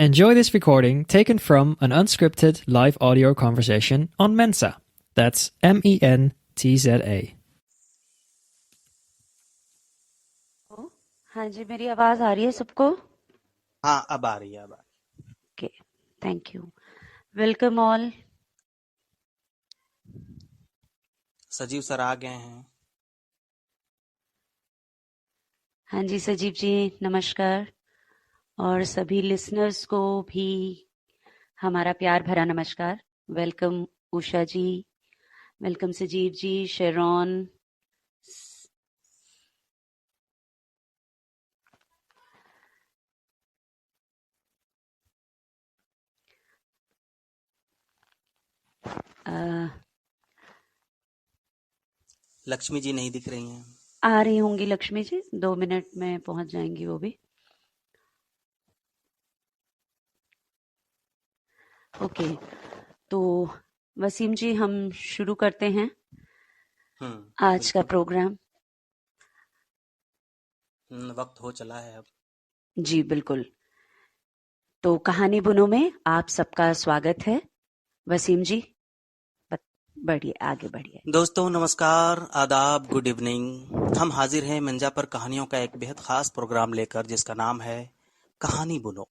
Enjoy this recording taken from an unscripted live audio conversation on Mensa. That's MENTZA. हाँ जी, मेरी आवाज आ रही है सबको? हाँ, अब आ रही है। Okay, thank you. Welcome all. सजीव सर आ गए हैं। हाँ जी सजीव जी, नमस्कार। और सभी लिसनर्स को भी हमारा प्यार भरा नमस्कार। वेलकम उषा जी, वेलकम सजीव जी, शेरॉन। लक्ष्मी जी नहीं दिख रही हैं। आ रही होंगी लक्ष्मी जी, 2 मिनट में पहुंच जाएंगी वो भी। ओके, तो वसीम जी हम शुरू करते हैं आज का प्रोग्राम। वक्त हो चला है अब। जी बिल्कुल। तो कहानी बुनो में आप सबका स्वागत है। वसीम जी बढ़िए, आगे बढ़िए। दोस्तों नमस्कार, आदाब, गुड इवनिंग। हम हाजिर हैं मंजा पर कहानियों का एक बेहद खास प्रोग्राम लेकर जिसका नाम है कहानी बुनो।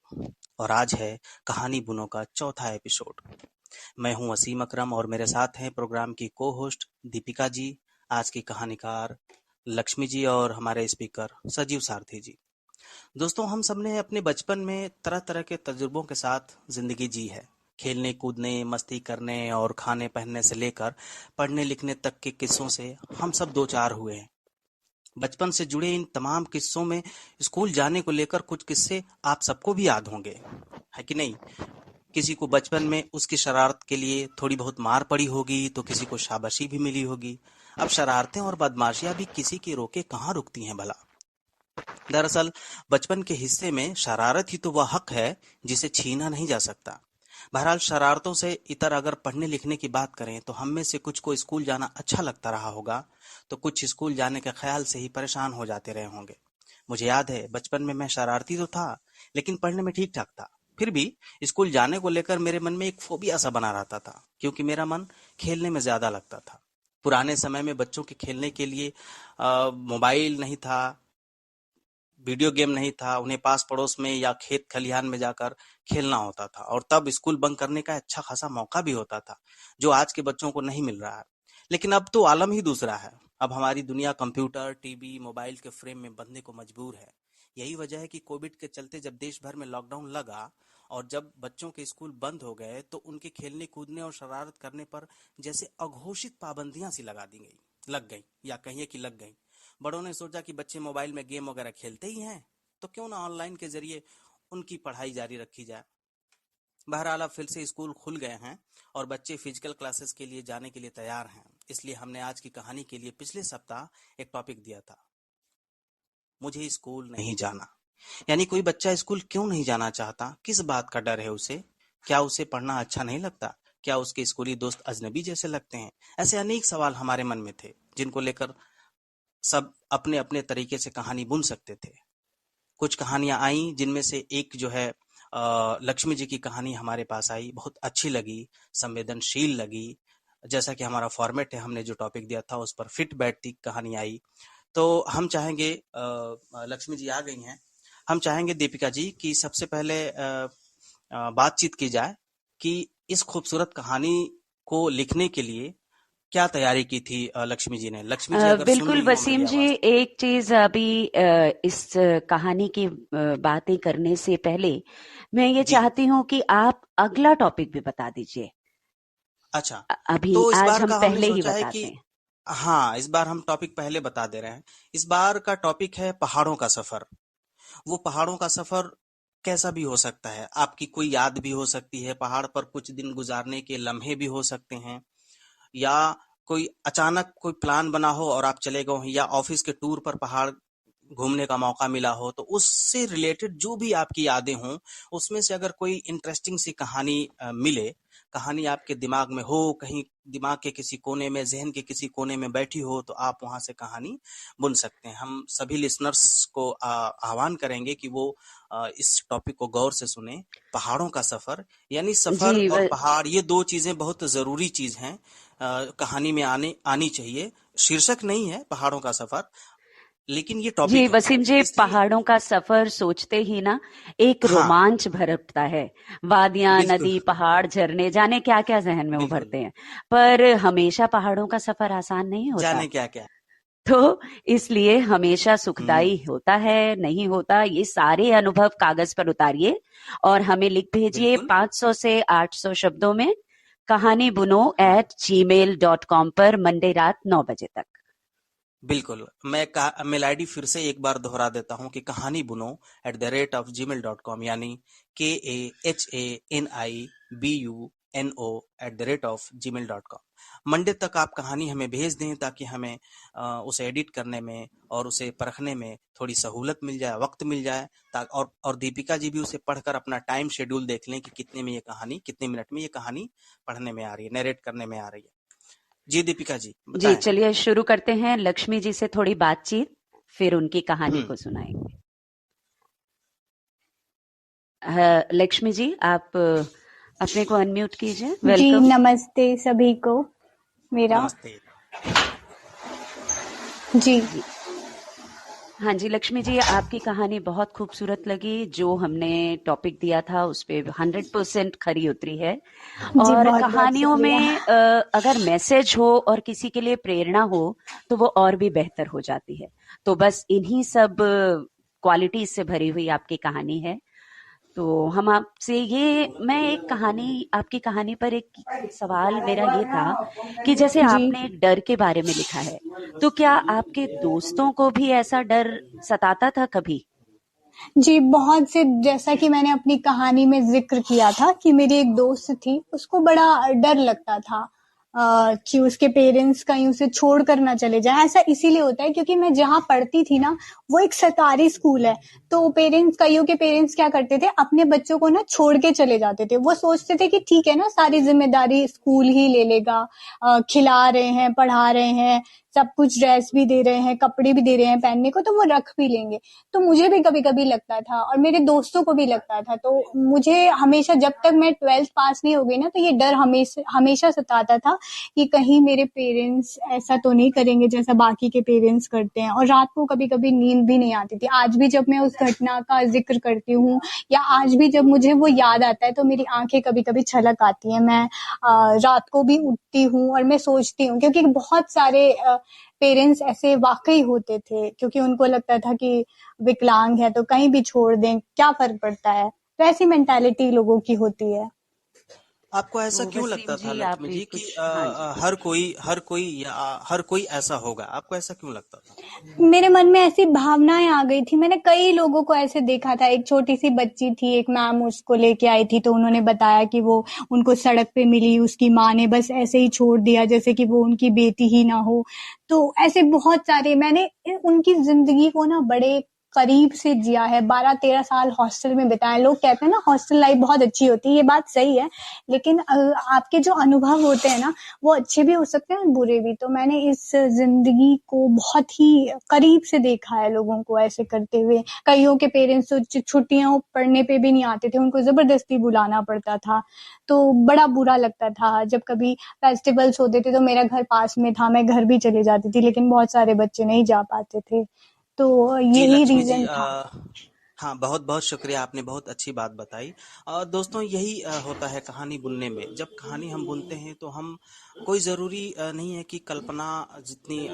और आज है कहानी बुनो का चौथा एपिसोड। मैं हूं वसीम अकरम और मेरे साथ हैं प्रोग्राम की को होस्ट दीपिका जी, आज की कहानीकार लक्ष्मी जी और हमारे स्पीकर सजीव सारथी जी। दोस्तों हम सबने अपने बचपन में तरह तरह के तजुर्बों के साथ जिंदगी जी है। खेलने कूदने, मस्ती करने और खाने पहनने से लेकर पढ़ने लिखने तक के किस्सों से हम सब दो चार हुए हैं। बचपन से जुड़े इन तमाम किस्सों में स्कूल जाने को लेकर कुछ किस्से आप सबको भी याद होंगे, है कि नहीं? किसी को बचपन में उसकी शरारत के लिए थोड़ी बहुत मार पड़ी होगी तो किसी को शाबाशी भी मिली होगी। अब शरारतें और बदमाशियां भी किसी की रोके कहाँ रुकती हैं भला। दरअसल बचपन के हिस्से में शरारत ही तो वह हक है जिसे छीना नहीं जा सकता। बहरहाल शरारतों से इतर अगर पढ़ने लिखने की बात करें तो हम में से कुछ को स्कूल जाना अच्छा लगता रहा होगा, तो कुछ स्कूल जाने के ख्याल से ही परेशान हो जाते रहे होंगे। मुझे याद है बचपन में मैं शरारती तो था लेकिन पढ़ने में ठीक ठाक था। फिर भी स्कूल जाने को लेकर मेरे मन में एक फोबिया सा बना रहता था क्योंकि मेरा मन खेलने में ज्यादा लगता था। पुराने समय में बच्चों के खेलने के लिए मोबाइल नहीं था, वीडियो गेम नहीं था, उन्हें पास पड़ोस में या खेत खलिहान में जाकर खेलना होता था और तब स्कूल बंक करने का अच्छा खासा मौका भी होता था जो आज के बच्चों को नहीं मिल रहा है। लेकिन अब तो आलम ही दूसरा है। अब हमारी दुनिया कंप्यूटर, टीवी, मोबाइल के फ्रेम में बंधने को मजबूर है। यही वजह है कि कोविड के चलते जब देश भर में लॉकडाउन लगा और जब बच्चों के स्कूल बंद हो गए तो उनके खेलने कूदने और शरारत करने पर जैसे अघोषित पाबंदियां सी लग गई या कहिए कि लग गई। बड़ों ने सोचा कि बच्चे मोबाइल में गेम वगैरह खेलते ही हैं तो क्यों ना ऑनलाइन के जरिए उनकी पढ़ाई जारी रखी जाए। बहरहाल अब फिर से स्कूल खुल गए हैं और बच्चे फिजिकल क्लासेस के लिए जाने के लिए तैयार हैं। इसलिए हमने आज की कहानी के लिए पिछले सप्ताह एक टॉपिक दिया था, मुझे स्कूल नहीं जाना। यानी कोई बच्चा स्कूल क्यों नहीं जाना चाहता, किस बात का डर है उसे, क्या उसे पढ़ना अच्छा नहीं लगता, क्या उसके स्कूली दोस्त अजनबी जैसे लगते हैं। ऐसे अनेक सवाल हमारे मन में थे जिनको लेकर सब अपने अपने तरीके से कहानी बुन सकते थे। कुछ कहानियां आई जिनमें से एक जो है लक्ष्मी जी की कहानी हमारे पास आई, बहुत अच्छी लगी, संवेदनशील लगी। जैसा कि हमारा फॉर्मेट है, हमने जो टॉपिक दिया था उस पर फिट बैठती कहानी आई। तो हम चाहेंगे लक्ष्मी जी आ गई हैं, हम चाहेंगे दीपिका जी की सबसे पहले बातचीत की जाए कि इस खूबसूरत कहानी को लिखने के लिए क्या तैयारी की थी लक्ष्मी जी ने। लक्ष्मी जी अगर सुन बिल्कुल रही हो वसीम मेरी जी, आवाज। एक चीज अभी इस कहानी की बातें करने से पहले मैं ये जी चाहती हूँ कि आप अगला टॉपिक भी बता दीजिए। अच्छा, अभी तो इस आज बार हम का हमने पहले ही सोचा है कि बताते हैं। हाँ, इस बार हम टॉपिक पहले बता दे रहे हैं। इस बार का टॉपिक है पहाड़ों का सफर। वो पहाड़ों का सफर कैसा भी हो सकता है, आपकी कोई याद भी हो सकती है, पहाड़ पर कुछ दिन गुजारने के लम्हे भी हो सकते हैं, या कोई अचानक कोई प्लान बना हो और आप चले गए हो, या ऑफिस के टूर पर पहाड़ घूमने का मौका मिला हो, तो उससे रिलेटेड जो भी आपकी यादें हों, उसमें से अगर कोई इंटरेस्टिंग सी कहानी मिले, कहानी आपके दिमाग में हो, कहीं दिमाग के किसी कोने में, ज़हन के किसी कोने में बैठी हो, तो आप वहाँ से कहानी बुन सकते हैं। हम सभी लिसनर्स को आह्वान करेंगे कि वो इस टॉपिक को गौर से सुने। पहाड़ों का सफ़र, यानी जी सफ़र और पहाड़, ये 2 चीज़ें बहुत ज़रूरी चीज़ हैं, कहानी में आनी चाहिए। शीर्षक नहीं है पहाड़ों का सफ़र, लेकिन ये जी टॉपिक है, वसीम जी, इसलिए। पहाड़ों का सफर सोचते ही ना एक हाँ, रोमांच भर उठता है। वादियां, बिल्कुल, नदी, पहाड़, झरने, जाने क्या क्या जहन में बिल्कुल। उभरते हैं। पर हमेशा पहाड़ों का सफर आसान नहीं होता। जाने क्या-क्या। तो इसलिए हमेशा हुँ, सुखदाई होता है, नहीं होता, ये सारे अनुभव कागज पर उतारिए और हमें लिख भेजिए बिल्कुल। 500 से 800 शब्दों में कहानी बुनो @gmail.com पर मंडे रात 9 बजे तक। बिल्कुल, मैं मेल आईडी फिर से एक बार दोहरा देता हूँ कि कहानी बुनो @gmail.com, यानी KAHANIBUNO मंडे तक आप कहानी हमें भेज दें, ताकि हमें उसे एडिट करने में और उसे परखने में थोड़ी सहूलत मिल जाए, वक्त मिल जाए। और दीपिका जी भी उसे पढ़कर अपना टाइम शेड्यूल देख लें कि कितने में ये कहानी, कितने मिनट में ये कहानी पढ़ने में आ रही है, नरेट करने में आ रही है। जी दीपिका जी, जी बताएं। चलिए शुरू करते हैं। लक्ष्मी जी से थोड़ी बातचीत, फिर उनकी कहानी हम्म। को सुनाएंगे। लक्ष्मी जी, आप अपने को अनम्यूट कीजिए। जी वेलकम। नमस्ते सभी को मेरा। नमस्ते। जी जी हाँ जी लक्ष्मी जी, आपकी कहानी बहुत खूबसूरत लगी। जो हमने टॉपिक दिया था उस पे 100% खरी उतरी है। जी और बहुत बहुत कहानियों शुक्रिया। में अगर मैसेज हो और किसी के लिए प्रेरणा हो तो वो और भी बेहतर हो जाती है। तो बस इन्हीं सब क्वालिटीज से भरी हुई आपकी कहानी है। तो हम आपसे ये मैं एक कहानी आपकी कहानी पर एक सवाल मेरा ये था कि जैसे जी आपने एक डर के बारे में लिखा है, तो क्या आपके दोस्तों को भी ऐसा डर सताता था कभी? जी बहुत से, जैसा कि मैंने अपनी कहानी में जिक्र किया था कि मेरी एक दोस्त थी, उसको बड़ा डर लगता था कि उसके पेरेंट्स कहीं उसे छोड़ कर ना चले जाएं। ऐसा इसीलिए होता है क्योंकि मैं जहाँ पढ़ती थी ना, वो एक सरकारी स्कूल है। तो पेरेंट्स, कईयों के पेरेंट्स क्या करते थे, अपने बच्चों को ना छोड़ के चले जाते थे। वो सोचते थे कि ठीक है ना, सारी जिम्मेदारी स्कूल ही ले लेगा, खिला रहे हैं, पढ़ा रहे हैं, सब कुछ, ड्रेस भी दे रहे हैं, कपड़े भी दे रहे हैं पहनने को, तो वो रख भी लेंगे। तो मुझे भी कभी-कभी लगता था और मेरे दोस्तों को भी लगता था। तो मुझे हमेशा, जब तक मैं 12th पास नहीं हो गई ना, तो ये डर हमेशा हमेशा सताता था कि कहीं मेरे पेरेंट्स ऐसा तो नहीं करेंगे जैसा बाकी के पेरेंट्स करते हैं। और रात को कभी-कभी नींद भी नहीं आती थी। आज भी जब मैं उस घटना का जिक्र करती हूँ या आज भी जब मुझे वो याद आता है, तो मेरी आंखें कभी-कभी छलक आती हैं। मैं रात को भी उठती हूँ और मैं सोचती हूँ, क्योंकि बहुत सारे पेरेंट्स ऐसे वाकई होते थे, क्योंकि उनको लगता था कि विकलांग है तो कहीं भी छोड़ दें, क्या फर्क पड़ता है। तो ऐसी मेंटालिटी लोगों की होती है। आपको ऐसा तो क्यों वसीम लगता था जी, आप लक्ष्मी भी जी कि कुछ। हाँ जी। हर कोई ऐसा होगा? आपको ऐसा क्यों लगता था? मेरे मन में ऐसी भावनाएं आ गई थी। मैंने कई लोगों को ऐसे देखा था। एक छोटी सी बच्ची थी, एक मैम उसको लेके आई थी, तो उन्होंने बताया कि वो उनको सड़क पे मिली, उसकी माँ ने बस ऐसे ही छोड़ दिया जैसे कि वो उनकी बेटी ही ना हो। तो ऐसे बहुत सारे मैंने उनकी जिंदगी को ना बड़े करीब से जिया है। 12-13 साल हॉस्टल में बिताए। लोग कहते हैं ना हॉस्टल लाइफ बहुत अच्छी होती है, ये बात सही है। लेकिन आपके जो अनुभव होते हैं ना, वो अच्छे भी हो सकते हैं और बुरे भी। तो मैंने इस जिंदगी को बहुत ही करीब से देखा है, लोगों को ऐसे करते हुए। कईयों के पेरेंट्स तो छुट्टियां पढ़ने पे भी नहीं आते थे, उनको जबरदस्ती बुलाना पड़ता था। तो बड़ा बुरा लगता था। जब कभी फेस्टिवल्स होते थे तो मेरा घर पास में था, मैं घर भी चली जाती थी, लेकिन बहुत सारे बच्चे नहीं जा पाते थे। तो जी यही लक्ष्मी जी, रीजन था। हाँ, बहुत बहुत शुक्रिया, आपने बहुत अच्छी बात बताई। दोस्तों, यही होता है कहानी बुनने में। जब कहानी हम बुनते हैं तो हम, कोई ज़रूरी नहीं है कि कल्पना जितनी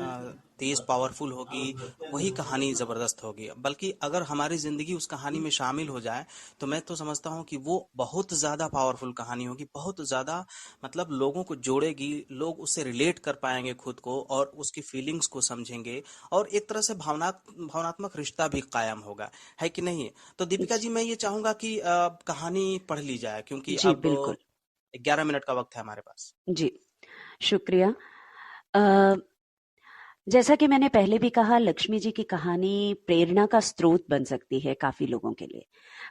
तेज पावरफुल होगी वही कहानी ज़बरदस्त होगी, बल्कि अगर हमारी ज़िंदगी उस कहानी में शामिल हो जाए, तो मैं तो समझता हूँ कि वो बहुत ज़्यादा पावरफुल कहानी होगी, बहुत ज़्यादा, मतलब लोगों को जोड़ेगी, लोग उससे रिलेट कर पाएंगे खुद को और उसकी फीलिंग्स को समझेंगे, और एक तरह से भावनात्मक रिश्ता भी कायम होगा, है कि नहीं? तो दीपिका जी, मैं ये चाहूंगा कि कहानी पढ़ ली जाए, क्योंकि जी अब बिल्कुल। 11 मिनट का वक्त है हमारे पास। जी शुक्रिया। अ, जैसा कि मैंने पहले भी कहा, लक्ष्मी जी की कहानी प्रेरणा का स्रोत बन सकती है काफी लोगों के लिए,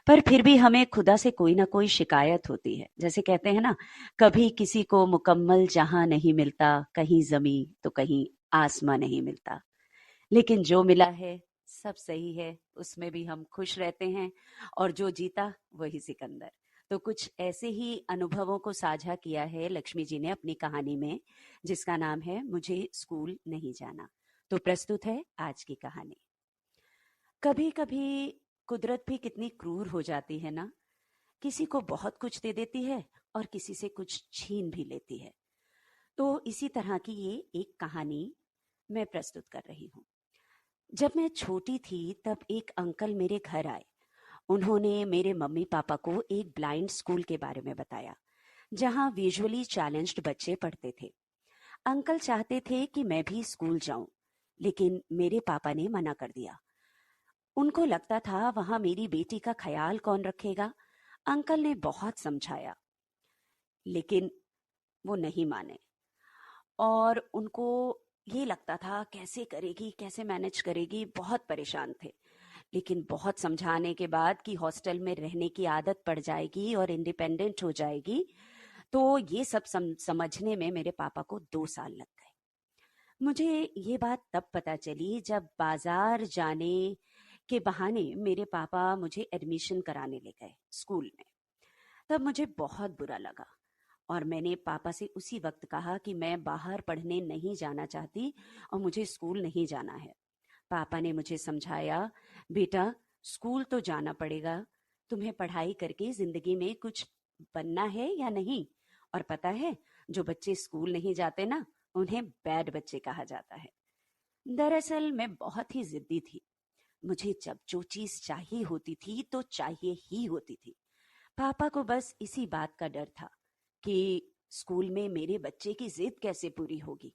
पर फिर भी हमें खुदा से कोई ना कोई शिकायत होती है। जैसे कहते हैं ना, कभी किसी को मुकम्मल जहां नहीं मिलता, कहीं जमी तो कहीं आसमां नहीं मिलता, लेकिन जो मिला है सब सही है, उसमें भी हम खुश रहते हैं, और जो जीता वही सिकंदर। तो कुछ ऐसे ही अनुभवों को साझा किया है लक्ष्मी जी ने अपनी कहानी में, जिसका नाम है मुझे स्कूल नहीं जाना। तो प्रस्तुत है आज की कहानी। कभी कभी कुदरत भी कितनी क्रूर हो जाती है ना, किसी को बहुत कुछ दे देती है और किसी से कुछ छीन भी लेती है। तो इसी तरह की ये एक कहानी मैं प्रस्तुत कर रही हूँ। जब मैं छोटी थी तब एक अंकल मेरे घर आए। उन्होंने मेरे मम्मी पापा को एक ब्लाइंड स्कूल के बारे में बताया, जहां विजुअली चैलेंज्ड बच्चे पढ़ते थे। अंकल चाहते थे कि मैं भी स्कूल जाऊं, लेकिन मेरे पापा ने मना कर दिया। उनको लगता था वहां मेरी बेटी का ख्याल कौन रखेगा। अंकल ने बहुत समझाया, लेकिन वो नहीं माने, और उनको ये लगता था कैसे करेगी, कैसे मैनेज करेगी, बहुत परेशान थे। लेकिन बहुत समझाने के बाद कि हॉस्टल में रहने की आदत पड़ जाएगी और इंडिपेंडेंट हो जाएगी, तो ये सब समझने में मेरे पापा को 2 साल लग गए। मुझे ये बात तब पता चली जब बाजार जाने के बहाने मेरे पापा मुझे एडमिशन कराने ले गए स्कूल में। तब मुझे बहुत बुरा लगा, और मैंने पापा से उसी वक्त कहा कि मैं बाहर पढ़ने नहीं जाना चाहती और मुझे स्कूल नहीं जाना है। पापा ने मुझे समझाया, बेटा स्कूल तो जाना पड़ेगा, तुम्हें पढ़ाई करके जिंदगी में कुछ बनना है या नहीं। और पता है, जो बच्चे स्कूल नहीं जाते ना, उन्हें बैड बच्चे कहा जाता है। दरअसल मैं बहुत ही जिद्दी थी। मुझे जब जो चीज चाहिए होती थी तो चाहिए ही होती थी। पापा को बस इसी बात का डर था कि स्कूल में मेरे बच्चे की जिद कैसे पूरी होगी।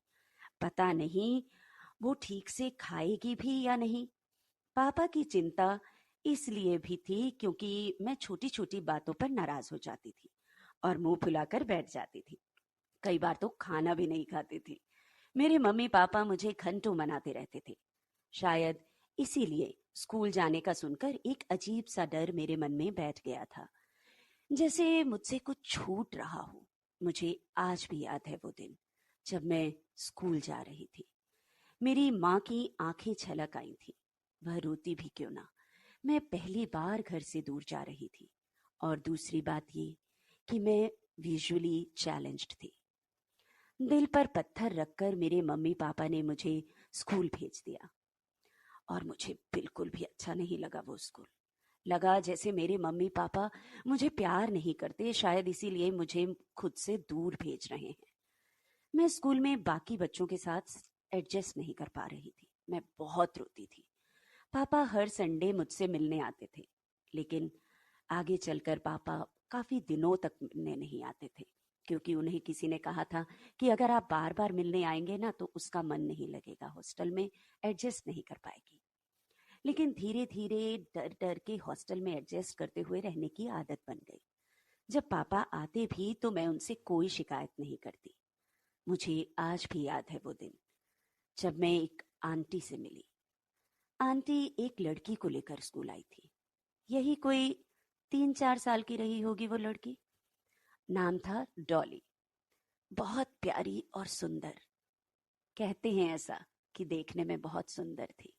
पता नहीं वो ठीक से खाएगी भी या नहीं। पापा की चिंता इसलिए भी थी क्योंकि मैं छोटी छोटी बातों पर नाराज हो जाती थी और मुंह फुलाकर बैठ जाती थी। कई बार तो खाना भी नहीं खाती थी। मेरे मम्मी पापा मुझे घंटों मनाते रहते थे। शायद इसीलिए स्कूल जाने का सुनकर एक अजीब सा डर मेरे मन में बैठ गया था, जैसे मुझसे कुछ छूट रहा हो। मुझे आज भी याद है वो दिन जब मैं स्कूल जा रही थी। मेरी माँ की आंखें छलक आई थी। वह रोती भी क्यों ना, मैं पहली बार घर से दूर जा रही थी, और दूसरी बात ये कि मैं विजुअली चैलेंज्ड थी। दिल पर पत्थर रखकर मेरे मम्मी पापा ने मुझे स्कूल भेज दिया, और मुझे बिल्कुल भी अच्छा नहीं लगा वो स्कूल। लगा जैसे मेरे मम्मी पापा मुझे प्यार नहीं करते, शायद इसीलिए मुझे खुद से दूर भेज रहे हैं। मैं स्कूल में बाकी बच्चों के साथ एडजस्ट नहीं कर पा रही थी। मैं बहुत रोती थी। पापा हर संडे मुझसे मिलने आते थे, लेकिन आगे चलकर पापा काफी दिनों तक मिलने नहीं आते थे, क्योंकि उन्हें किसी ने कहा था कि अगर आप बार बार मिलने आएंगे ना तो उसका मन नहीं लगेगा, हॉस्टल में एडजस्ट नहीं कर पाएगी। लेकिन धीरे धीरे डर डर के हॉस्टल में एडजस्ट करते हुए रहने की आदत बन गई। जब पापा आते भी तो मैं उनसे कोई शिकायत नहीं करती। मुझे आज भी याद है वो दिन जब मैं एक आंटी से मिली। आंटी एक लड़की को लेकर स्कूल आई थी। यही कोई 3-4 साल की रही होगी वो लड़की। नाम था डॉली। बहुत प्यारी और सुंदर। कहते हैं ऐसा कि देखने में बहुत सुंदर थी।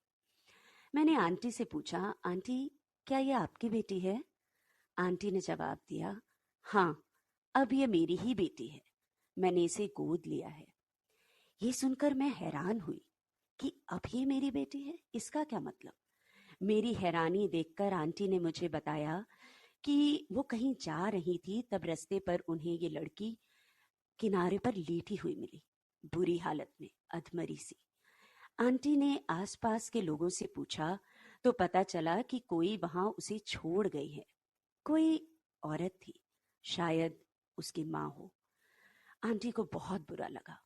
मैंने आंटी से पूछा, आंटी क्या ये आपकी बेटी है? आंटी ने जवाब दिया, हाँ, अब ये मेरी ही बेटी है। मैंने इसे गोद लिया है। ये सुनकर मैं हैरान हुई कि अब ये मेरी बेटी है, इसका क्या मतलब? मेरी हैरानी देखकर आंटी ने मुझे बताया कि वो कहीं जा रही थी, तब रास्ते पर उन्हें ये लड़की किनारे पर लेटी हुई मिली, बुरी हालत में, अधमरी सी। आंटी ने आसपास के लोगों से पूछा तो पता चला कि कोई वहां उसे छोड़ गई है। कोई औरत थी, शायद उसकी माँ हो। आंटी को बहुत बुरा लगा।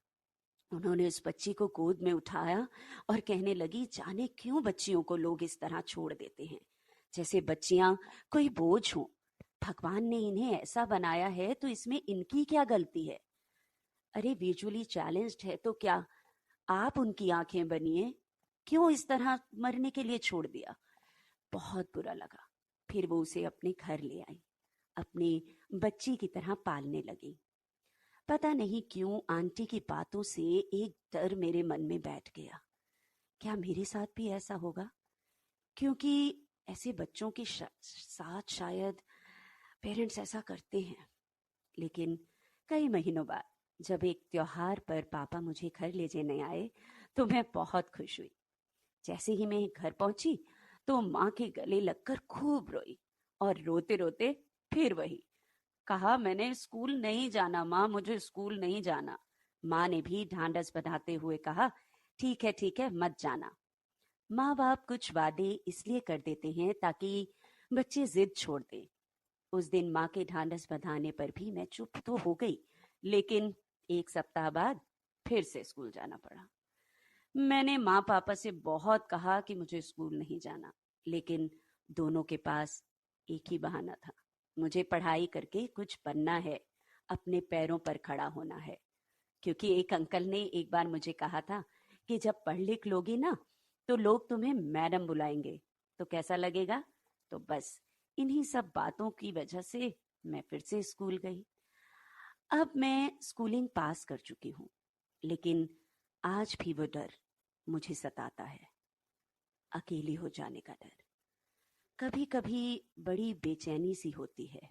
उन्होंने उस बच्ची को गोद में उठाया और कहने लगी, जाने क्यों बच्चियों को लोग इस तरह छोड़ देते हैं, जैसे बच्चियां कोई बोझ हों। भगवान ने इन्हें ऐसा बनाया है तो इसमें इनकी क्या गलती है? अरे विजुअली चैलेंज्ड है तो क्या, आप उनकी आंखें बनिए, क्यों इस तरह मरने के लिए छोड़ दिया। बहुत बुरा लगा। फिर वो उसे अपने घर ले आई, अपनी बच्ची की तरह पालने लगी। पता नहीं क्यों आंटी की बातों से एक डर मेरे मन में बैठ गया। क्या मेरे साथ भी ऐसा होगा? क्योंकि ऐसे बच्चों के साथ शायद पेरेंट्स ऐसा करते हैं। लेकिन कई महीनों बाद जब एक त्योहार पर पापा मुझे घर ले जाने आए तो मैं बहुत खुश हुई। जैसे ही मैं घर पहुंची तो माँ के गले लगकर खूब रोई और रोते रोते फिर वही कहा, मैंने स्कूल नहीं जाना माँ, मुझे स्कूल नहीं जाना। माँ ने भी ढांढस बंधाते हुए कहा, ठीक है मत जाना। माँ बाप कुछ वादे इसलिए कर देते हैं ताकि बच्चे जिद छोड़ दें। उस दिन माँ के ढांढस बंधाने पर भी मैं चुप तो हो गई, लेकिन एक सप्ताह बाद फिर से स्कूल जाना पड़ा। मैंने माँ पापा से बहुत कहा कि मुझे स्कूल नहीं जाना, लेकिन दोनों के पास एक ही बहाना था, मुझे पढ़ाई करके कुछ बनना है, अपने पैरों पर खड़ा होना है। क्योंकि एक अंकल ने एक बार मुझे कहा था कि जब पढ़ लिख लोगी ना तो लोग तुम्हें मैडम बुलाएंगे, तो कैसा लगेगा। तो बस इन्हीं सब बातों की वजह से मैं फिर से स्कूल गई। अब मैं स्कूलिंग पास कर चुकी हूँ, लेकिन आज भी वो डर मुझे सताता है, अकेली हो जाने का डर। कभी कभी बड़ी बेचैनी सी होती है।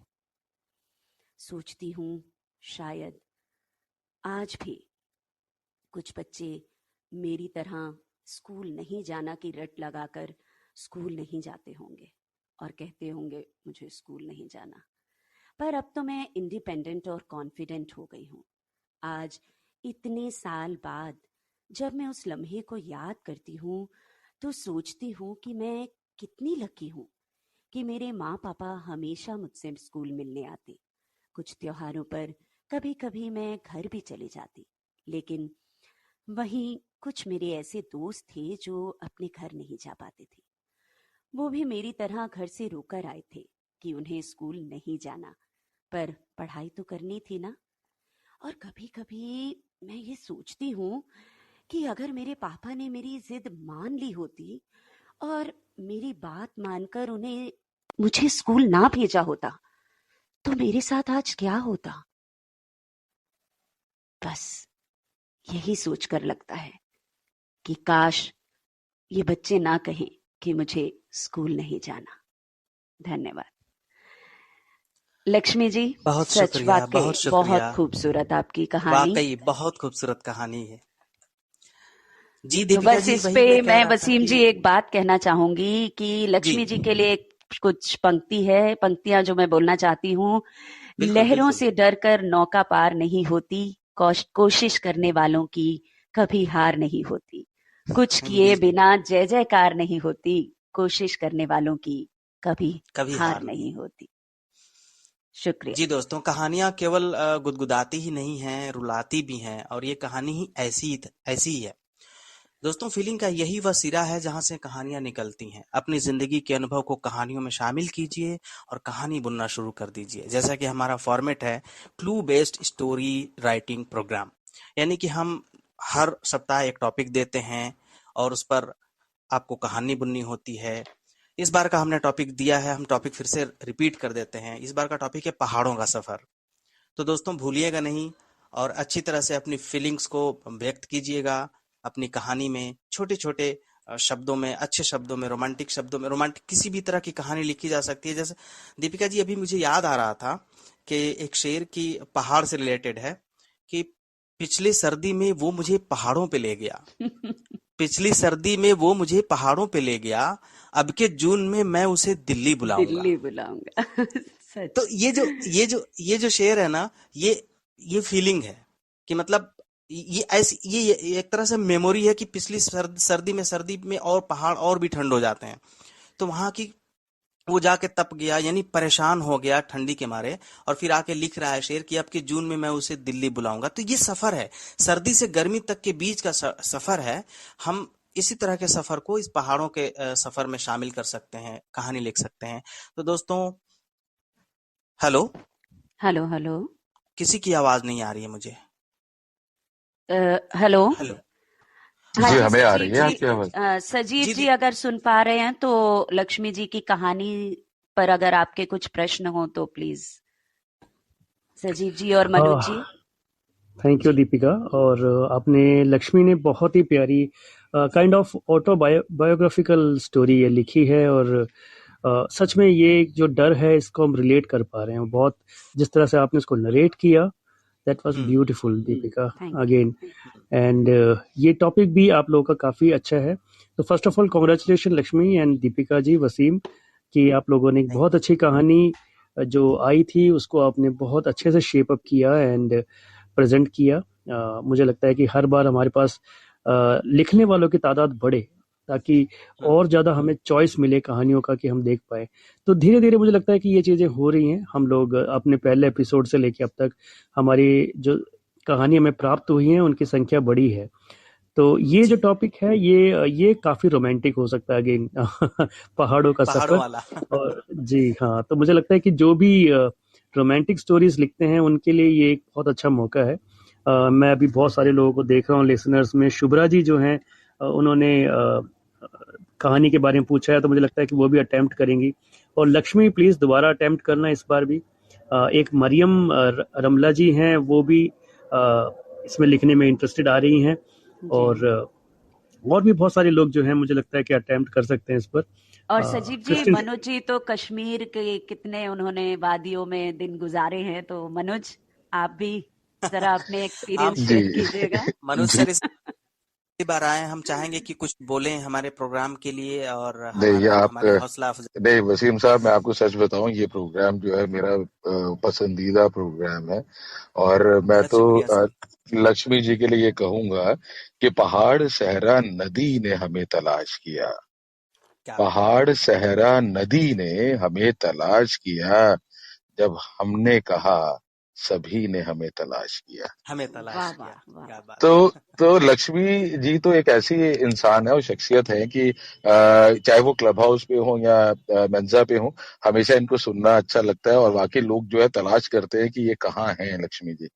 सोचती हूँ शायद आज भी कुछ बच्चे मेरी तरह स्कूल नहीं जाना की रट लगाकर स्कूल नहीं जाते होंगे और कहते होंगे मुझे स्कूल नहीं जाना। पर अब तो मैं इंडिपेंडेंट और कॉन्फिडेंट हो गई हूँ। आज इतने साल बाद जब मैं उस लम्हे को याद करती हूँ तो सोचती हूँ कि मैं कितनी लकी हूँ कि मेरे माँ पापा हमेशा मुझसे स्कूल मिलने आते। कुछ त्योहारों पर कभी कभी मैं घर भी चली जाती, लेकिन वहीं कुछ मेरे ऐसे दोस्त थे जो अपने घर नहीं जा पाते थे। वो भी मेरी तरह घर से रोकर आए थे कि उन्हें स्कूल नहीं जाना, पर पढ़ाई तो करनी थी ना। और कभी कभी मैं ये सोचती हूँ कि अगर मेरे पापा ने मेरी जिद मान ली होती और मेरी बात मानकर उन्हें मुझे स्कूल ना भेजा होता तो मेरे साथ आज क्या होता। बस यही सोचकर लगता है कि काश ये बच्चे ना कहें कि मुझे स्कूल नहीं जाना। धन्यवाद। लक्ष्मी जी, बहुत सच शुक्रिया, वाकई बहुत शुक्रिया। बहुत खूबसूरत आपकी कहानी। वाकई बहुत खूबसूरत कहानी है। जी तो दीपिका बस जी, इस वही पे मैं कह मैं रहा था वसीम कि जी एक बात कहना चाहूंगी कि जी लक्ष्मी जी के लिए कुछ पंक्ति है, पंक्तियां जो मैं बोलना चाहती हूँ। बिल्कुल लहरों बिल्कुल। से डरकर नौका पार नहीं होती, कोशिश करने वालों की कभी हार नहीं होती। कुछ किए बिल्कुल, बिना जय जयकार नहीं होती, कोशिश करने वालों की कभी कभी हार हार नहीं। नहीं होती। शुक्रिया। जी दोस्तों, कहानियां केवल गुदगुदाती ही नहीं हैं, रुलाती भी हैं, और ये कहानी ही ऐसी ही है। दोस्तों, फीलिंग का यही वह सिरा है जहां से कहानियां निकलती हैं। अपनी जिंदगी के अनुभव को कहानियों में शामिल कीजिए और कहानी बुनना शुरू कर दीजिए। जैसा कि हमारा फॉर्मेट है clue based story writing programme, यानी कि हम हर सप्ताह एक टॉपिक देते हैं और उस पर आपको कहानी बुननी होती है। इस बार का हमने टॉपिक दिया है, हम टॉपिक फिर से रिपीट कर देते हैं। इस बार का टॉपिक है पहाड़ों का सफर। तो दोस्तों, भूलिएगा नहीं और अच्छी तरह से अपनी फीलिंग्स को व्यक्त कीजिएगा अपनी कहानी में, छोटे छोटे शब्दों में, अच्छे शब्दों में, रोमांटिक शब्दों में। रोमांटिक किसी भी तरह की कहानी लिखी जा सकती है। जैसे दीपिका जी, अभी मुझे याद आ रहा था कि एक शेर की पहाड़ से रिलेटेड है कि पिछली सर्दी में वो मुझे पहाड़ों पे ले गया, पिछली सर्दी में वो मुझे पहाड़ों पे ले गया, अब के जून में मैं उसे दिल्ली बुलाऊंगा। दिल्ली बुलाऊंगा। तो सच। ये जो शेर है ना, ये फीलिंग है कि मतलब ये ऐसी ये एक तरह से मेमोरी है कि पिछली सर्दी में और पहाड़ और भी ठंड हो जाते हैं, तो वहां की वो जाके तप गया, यानी परेशान हो गया ठंडी के मारे, और फिर आके लिख रहा है शेर कि अब के जून में मैं उसे दिल्ली बुलाऊंगा। तो ये सफर है, सर्दी से गर्मी तक के बीच का सफर है। हम इसी तरह के सफर को इस पहाड़ों के सफर में शामिल कर सकते हैं, कहानी लिख सकते हैं। तो दोस्तों, हेलो, हेलो हेलो। किसी की आवाज नहीं आ रही है मुझे। हेलो। हेलो। हाँ जी जी हमें आ सजीव रही है जी, आपकी आवाज। सजीव जी जी जी अगर सुन पा रहे हैं तो लक्ष्मी जी की कहानी पर अगर आपके कुछ प्रश्न हो तो प्लीज सजीव जी और मनोज जी। थैंक यू जी दीपिका। और आपने लक्ष्मी ने बहुत ही प्यारी काइंड ऑफ ऑटोबायोग्राफिकल स्टोरी ये लिखी है। और सच में ये जो डर है इसको हम रिलेट कर पा रहे हैं बहुत। जिस तरह से आपने इसको नरेट किया, that was hmm beautiful Deepika thank you. Again. And ये टॉपिक भी आप लोगों का काफ़ी अच्छा है। तो first of all congratulation Lakshmi and Deepika ji, Wasim, कि आप लोगों ने एक थैंक बहुत अच्छी कहानी जो आई थी उसको आपने बहुत अच्छे से शेप अप किया एंड प्रेजेंट किया। मुझे लगता है कि हर बार हमारे पास लिखने वालों की तादाद बढ़े ताकि और ज़्यादा हमें चॉइस मिले कहानियों का कि हम देख पाए। तो धीरे धीरे मुझे लगता है कि ये चीज़ें हो रही हैं। हम लोग अपने पहले एपिसोड से लेके अब तक हमारी जो कहानी हमें प्राप्त हुई हैं उनकी संख्या बढ़ी है। तो ये जो जी टॉपिक है ये काफ़ी रोमांटिक हो सकता है अगेन पहाड़ों का पहाड़ों सफ़र। वाला और जी हाँ, तो मुझे लगता है कि जो भी रोमांटिक स्टोरीज लिखते हैं उनके लिए ये एक बहुत अच्छा मौका है। मैं अभी बहुत सारे लोगों को देख रहा हूँ लिसनर्स में, शुभ्रा जी जो हैं उन्होंने कहानी के बारे में पूछा है, तो मुझे लगता है कि वो भी अटेम्प्ट करेंगी। और लक्ष्मी प्लीज़ दोबारा अटेम्प्ट करना इस बार भी। एक मरियम रमला जी हैं, वो भी इसमें लिखने में इंटरेस्टेड आ रही हैं। जी और भी बहुत सारे लोग जो हैं मुझे लगता है कि अटेम्प्ट कर सकते हैं इस पर। और सजीव जी, क्रिस्टिन मनोज जी तो कश्मीर के कितने उन्होंने वादियों में दिन गुजारे हैं, तो मनोज आप भी जरा अपने आप एक्सपीरियंस जी शेयर कीजिएगा। मनोज जी सर इस बार आए, हम चाहेंगे कि कुछ बोलें हमारे प्रोग्राम के लिए और नहीं हमारा आप हमारी हौसला अफजाई। नहीं वसीम साहब, मैं आपको सच बताऊं, ये प्रोग्राम जो है मेरा पसंदीदा प्रोग्राम है। और मैं बहुत तो शुक्रिया सर। लक्ष्मी जी के लिए ये कहूंगा कि पहाड़ सहरा नदी ने हमें तलाश किया। क्या बात है। पहाड़ सहरा नदी ने हमें तलाश किया, जब हमने कहा सभी ने हमें तलाश किया। हमें तलाश वाह किया। वाह वाह। क्या बात तो है। तो लक्ष्मी जी तो एक ऐसी इंसान है और शख्सियत है कि चाहे वो क्लब हाउस पे हो या मंजा पे हो, हमेशा इनको सुनना अच्छा लगता है। और वाकई लोग जो है तलाश करते हैं कि ये कहाँ हैं लक्ष्मी जी।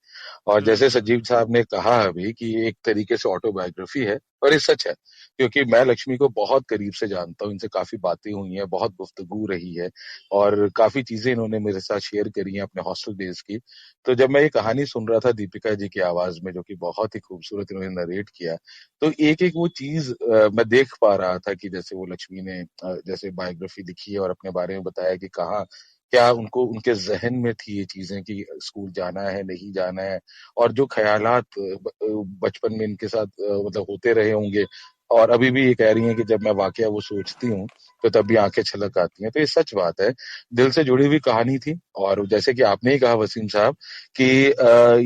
और जैसे सजीव साहब ने कहा अभी कि ये एक तरीके से ऑटोबायोग्राफी है, और ये सच है, क्योंकि मैं लक्ष्मी को बहुत करीब से जानता हूँ, इनसे काफी बातें हुई हैं, बहुत गुफ्तगू रही है, और काफी चीजें इन्होंने मेरे साथ शेयर करी हैं अपने हॉस्टल डेज की। तो जब मैं ये कहानी सुन रहा था दीपिका जी की आवाज में, जो कि बहुत ही खूबसूरत इन्होंने नरेट किया, तो एक एक वो चीज मैं देख पा रहा था कि जैसे वो लक्ष्मी ने जैसे बायोग्राफी लिखी है और अपने बारे में बताया कि कहाँ क्या उनको उनके जहन में थी ये चीजें कि स्कूल जाना है नहीं जाना है, और जो ख्यालात बचपन में इनके साथ मतलब होते रहे होंगे, और अभी भी ये कह रही हैं कि जब मैं वाकया वो सोचती हूँ तो तब भी आंखें छलक आती हैं। तो ये सच बात है, दिल से जुड़ी हुई कहानी थी। और जैसे कि आपने ही कहा वसीम साहब कि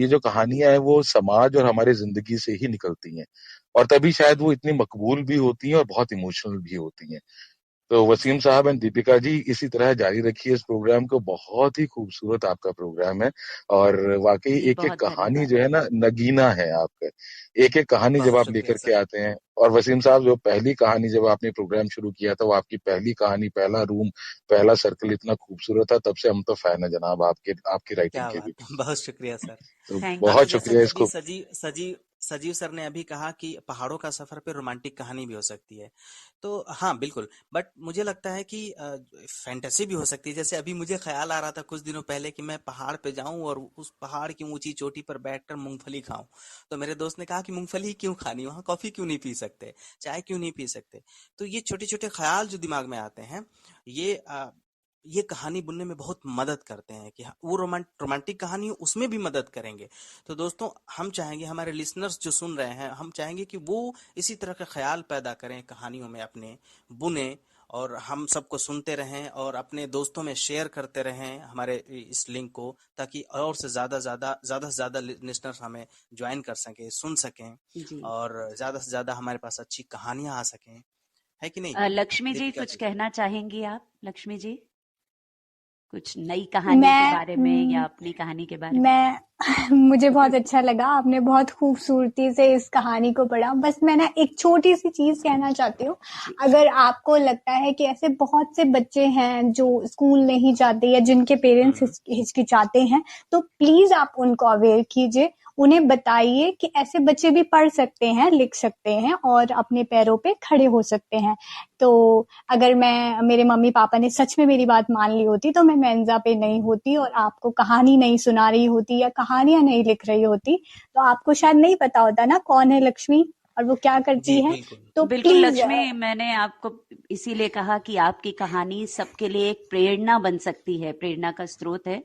ये जो कहानियां हैं वो समाज और हमारी जिंदगी से ही निकलती हैं, और तभी शायद वो इतनी मकबूल भी होती हैं और बहुत इमोशनल भी होती हैं। तो वसीम जी साहब एंड दीपिका जी, इसी तरह जारी रखिए इस प्रोग्राम को, बहुत ही खूबसूरत आपका प्रोग्राम है। और वाकई जी एक एक बहुत कहानी धन्यवाद। जो है ना, नगीना है आपका। एक एक कहानी जब बहुत आप शुक्रिया लेकर के सर। आते हैं, और वसीम साहब जो पहली कहानी जब आपने प्रोग्राम शुरू किया था, वो आपकी पहली कहानी, पहला रूम, पहला सर्कल इतना खूबसूरत था, तब से हम तो फैन है जनाब आपके, आपकी राइटिंग क्या के बात भी। है। बहुत शुक्रिया सर। तो थैंक हाँ, यू तो बहुत जैसा सर। शुक्रिया कि अभी इसको। सजीव सर ने अभी कहा कि पहाड़ों का सफर पे रोमांटिक कहानी भी हो सकती है। तो हाँ बिल्कुल, बट मुझे लगता है कि फैंटेसी भी हो सकती है। जैसे अभी मुझे ख्याल आ रहा था कुछ दिनों पहले कि मैं पहाड़ पे जाऊं और उस पहाड़ की ऊंची चोटी पर बैठकर मूंगफली खाऊं। तो मेरे दोस्त ने कहा कि मूंगफली क्यों खानी, वहां कॉफी क्यों नहीं पी सकते, चाय क्यों नहीं पी सकते। तो ये छोटे छोटे ख्याल जो दिमाग में आते हैं, ये ये कहानी बुनने में बहुत मदद करते हैं कि वो रोमांटिक कहानी हो, उसमें भी मदद करेंगे। तो दोस्तों, हम चाहेंगे हमारे लिसनर्स जो सुन रहे हैं, हम चाहेंगे कि वो इसी तरह का ख्याल पैदा करें कहानियों में अपने, बुने, और हम सबको सुनते रहें और अपने दोस्तों में शेयर करते रहें हमारे इस लिंक को, ताकि और से ज्यादा लिसनर्स हमें ज्वाइन कर सकें, सुन सकें, जी और ज्यादा हमारे पास अच्छी कहानियां आ सकें। है कि नहीं लक्ष्मी जी, दीपिका कुछ जी? कहना चाहेंगी आप? लक्ष्मी जी, कुछ नई कहानी के मैं बारे में या अपनी कहानी के बारे में? मैं मुझे बहुत अच्छा लगा, आपने बहुत खूबसूरती से इस कहानी को पढ़ा। बस मैं ना एक छोटी सी चीज कहना चाहती हूँ, जी अगर आपको लगता है कि ऐसे बहुत से बच्चे हैं जो स्कूल नहीं जाते या जिनके पेरेंट्स हिचकिचाते हैं, तो प्लीज आप उनको अवेयर कीजिए, उन्हें बताइए कि ऐसे बच्चे भी पढ़ सकते हैं, लिख सकते हैं और अपने पैरों पे खड़े हो सकते हैं। तो अगर मेरे मम्मी पापा ने सच में मेरी बात मान ली होती तो मैं मेंजा पे नहीं होती और आपको कहानी नहीं सुना रही होती या कहानियां नहीं लिख रही होती, तो आपको शायद नहीं पता होता ना कौन है लक्ष्मी और वो क्या जी करती है। बिल्कुल। तो बिल्कुल प्लीज लक्ष्मी, मैंने आपको इसीलिए कहा कि आपकी कहानी सबके लिए एक प्रेरणा बन सकती है, प्रेरणा का स्रोत है।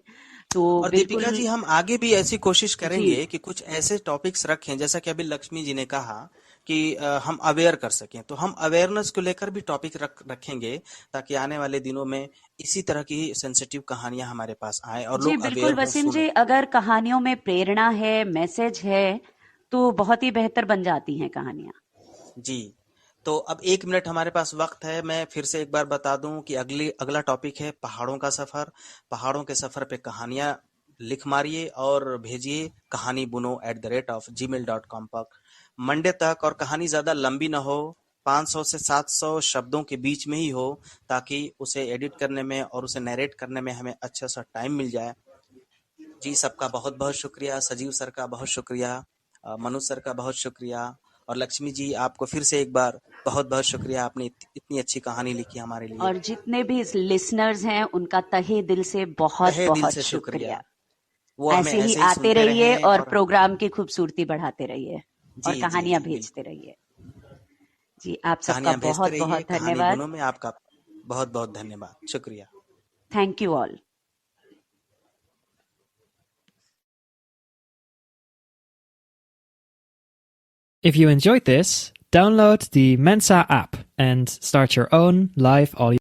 तो और दीपिका बिल्कुल जी, हम आगे भी ऐसी कोशिश जी करेंगे कि कुछ ऐसे टॉपिक्स रखें, जैसा कि अभी लक्ष्मी जी ने कहा कि हम अवेयर कर सकें, तो हम अवेयरनेस को लेकर भी टॉपिक रखेंगे, ताकि आने वाले दिनों में इसी तरह की सेंसिटिव कहानियां हमारे पास आए और जी लोग बिल्कुल अवेयर हों, वसीम सुने। जी, अगर कहानियों में प्रेरणा है, मैसेज है, तो बहुत ही बेहतर बन जाती हैं कहानियां। जी, तो अब 1 मिनट हमारे पास वक्त है। मैं फिर से एक बार बता दूं कि अगला टॉपिक है पहाड़ों का सफर। पहाड़ों के सफर पे कहानियां लिख मारिए और भेजिए kahanibunno@gmail.com पर मंडे तक, और कहानी ज्यादा लंबी ना हो, 500 से 700 शब्दों के बीच में ही हो, ताकि उसे एडिट करने में और उसे नरेट करने में हमें अच्छा सा टाइम मिल जाए। जी, सबका बहुत बहुत शुक्रिया। सजीव सर का बहुत शुक्रिया, मनु सर का बहुत शुक्रिया, और लक्ष्मी जी आपको फिर से एक बार बहुत बहुत शुक्रिया। आपने इतनी अच्छी कहानी लिखी हमारे लिए। और जितने भी लिसनर्स हैं उनका तहे दिल से बहुत तहे दिल बहुत से शुक्रिया। शुक्रिया। वो हमें ऐसे ही ऐसे ही आते सुनते रहिए रहें। और और प्रोग्राम की खूबसूरती बढ़ाते रहिए जी और जी कहानियां जी भेजते बिल्कुल। रहिए। जी, आप सबका कहानियां भेजते बहुत रहिए। बहुत कहानी धन्यवाद। बुनो में आपका बहुत बहुत धन्यवाद, शुक्रिया। Thank you all. If you enjoyed this, download the Mensa app and start your own live audio